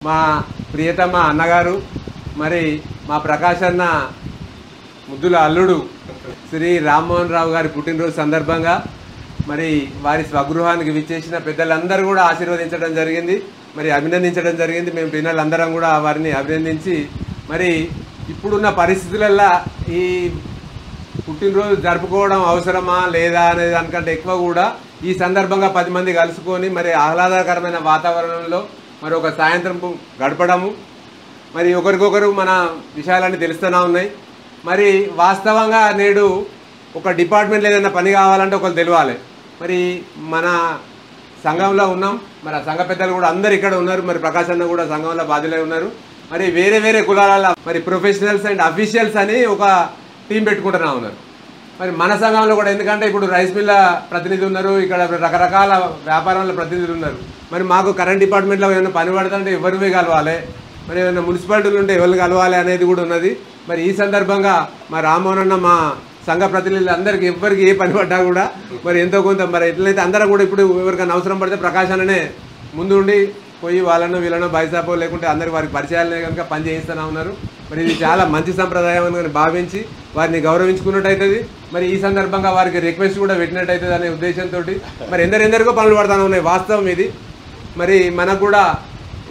మా ప్రియతమ అన్నగారు మరి మా ప్రకాష్ అన్న ముద్దుల అల్లుడు శ్రీ రామ్మోహన్ రావు గారి పుట్టినరోజు సందర్భంగా మరి వారి స్వగృహానికి విచ్చేసిన పెద్దలందరూ కూడా ఆశీర్వదించడం జరిగింది, మరి అభినందించడం జరిగింది. మేము పిల్లలందరం కూడా వారిని అభినందించి మరి ఇప్పుడున్న పరిస్థితులల్లో ఈ పుట్టినరోజు జరుపుకోవడం అవసరమా లేదా అనే దానికంటే ఎక్కువ కూడా ఈ సందర్భంగా 10 మంది కలుసుకొని మరి ఆహ్లాదకరమైన వాతావరణంలో మరి ఒక సాయంత్రం గడపడము, మరి ఒకరికొకరు మన విషయాలన్నీ తెలుస్తూనే ఉన్నాయి. మరి వాస్తవంగా నేడు ఒక డిపార్ట్మెంట్లో ఏదైనా పని కావాలంటే ఒకరు తెలియాలి. మరి మన సంఘంలో ఉన్నాం, మరి ఆ సంఘ పెద్దలు కూడా అందరు ఇక్కడ ఉన్నారు, మరి ప్రకాష్ అన్న కూడా సంఘంలో బాధ్యులై ఉన్నారు. మరి వేరే వేరే కులాల మరి ప్రొఫెషనల్స్ అండ్ అఫీషియల్స్ అని ఒక టీం పెట్టుకుంటూనే ఉన్నారు. మరి మన సంఘంలో కూడా ఎందుకంటే ఇప్పుడు రైస్ మిల్ల ప్రతినిధి ఉన్నారు, ఇక్కడ రకరకాల వ్యాపారాల ప్రతినిధులు ఉన్నారు. మరి మాకు కరెంట్ డిపార్ట్మెంట్లో ఏమైనా పని పడుతుంటే ఎవరివి కలవాలి, మరి ఏమైనా మున్సిపాలిటీలు ఉంటే ఎవరు కలవాలి అనేది కూడా ఉన్నది. మరి ఈ సందర్భంగా మా రామ్మోహన్ అన్న మా సంఘ ప్రతినిధులు అందరికీ ఎవరికి ఏ పని పడ్డా కూడా మరి ఎంతో కొంత మరి ఎట్లయితే అందరం కూడా ఇప్పుడు ఎవరికైనా అవసరం పడితే ప్రకాష్ అన్ననే ముందు ఉండి పోయి వాళ్ళను వీళ్ళను బైసాపో లేకుంటే అందరికి వారికి పరిచయాలనే కనుక పని చేయిస్తూనే ఉన్నారు. మరి ఇది చాలా మంచి సంప్రదాయం అని భావించి వారిని గౌరవించుకున్నట్టు అవుతుంది. మరి ఈ సందర్భంగా వారికి రిక్వెస్ట్ కూడా పెట్టినట్టు అవుతుంది అనే ఉద్దేశంతో మరి ఎందరెందరికో పనులు పడుతూనే ఉన్నాయి. వాస్తవం ఇది. మరి మనకు కూడా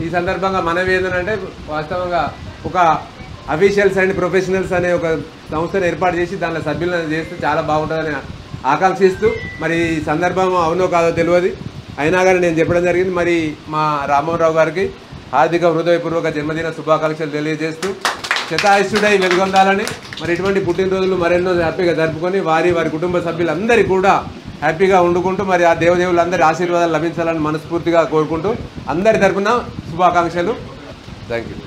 ఈ సందర్భంగా మనవి ఏంటంటే వాస్తవంగా ఒక అఫీషియల్స్ అండ్ ప్రొఫెషనల్స్ అనే ఒక సంస్థను ఏర్పాటు చేసి దానిలో సభ్యులను చేస్తే చాలా బాగుంటుందని ఆకాంక్షిస్తూ మరి ఈ సందర్భం అవునో కాదో తెలియదు, అయినా కానీ నేను చెప్పడం జరిగింది. మరి మా రామ్మోహన్ రావు గారికి హార్దిక హృదయపూర్వక జన్మదిన శుభాకాంక్షలు తెలియజేస్తూ శతాయుష్యుడై వెలుగొందాలని మరి ఇటువంటి పుట్టినరోజులు మరెన్నో హ్యాపీగా జరుపుకొని వారి కుటుంబ సభ్యులందరికీ కూడా హ్యాపీగా వండుకుంటూ మరి ఆ దేవదేవులందరి ఆశీర్వాదాలు లభించాలని మనస్ఫూర్తిగా కోరుకుంటూ అందరి తరపున శుభాకాంక్షలు. Thank you.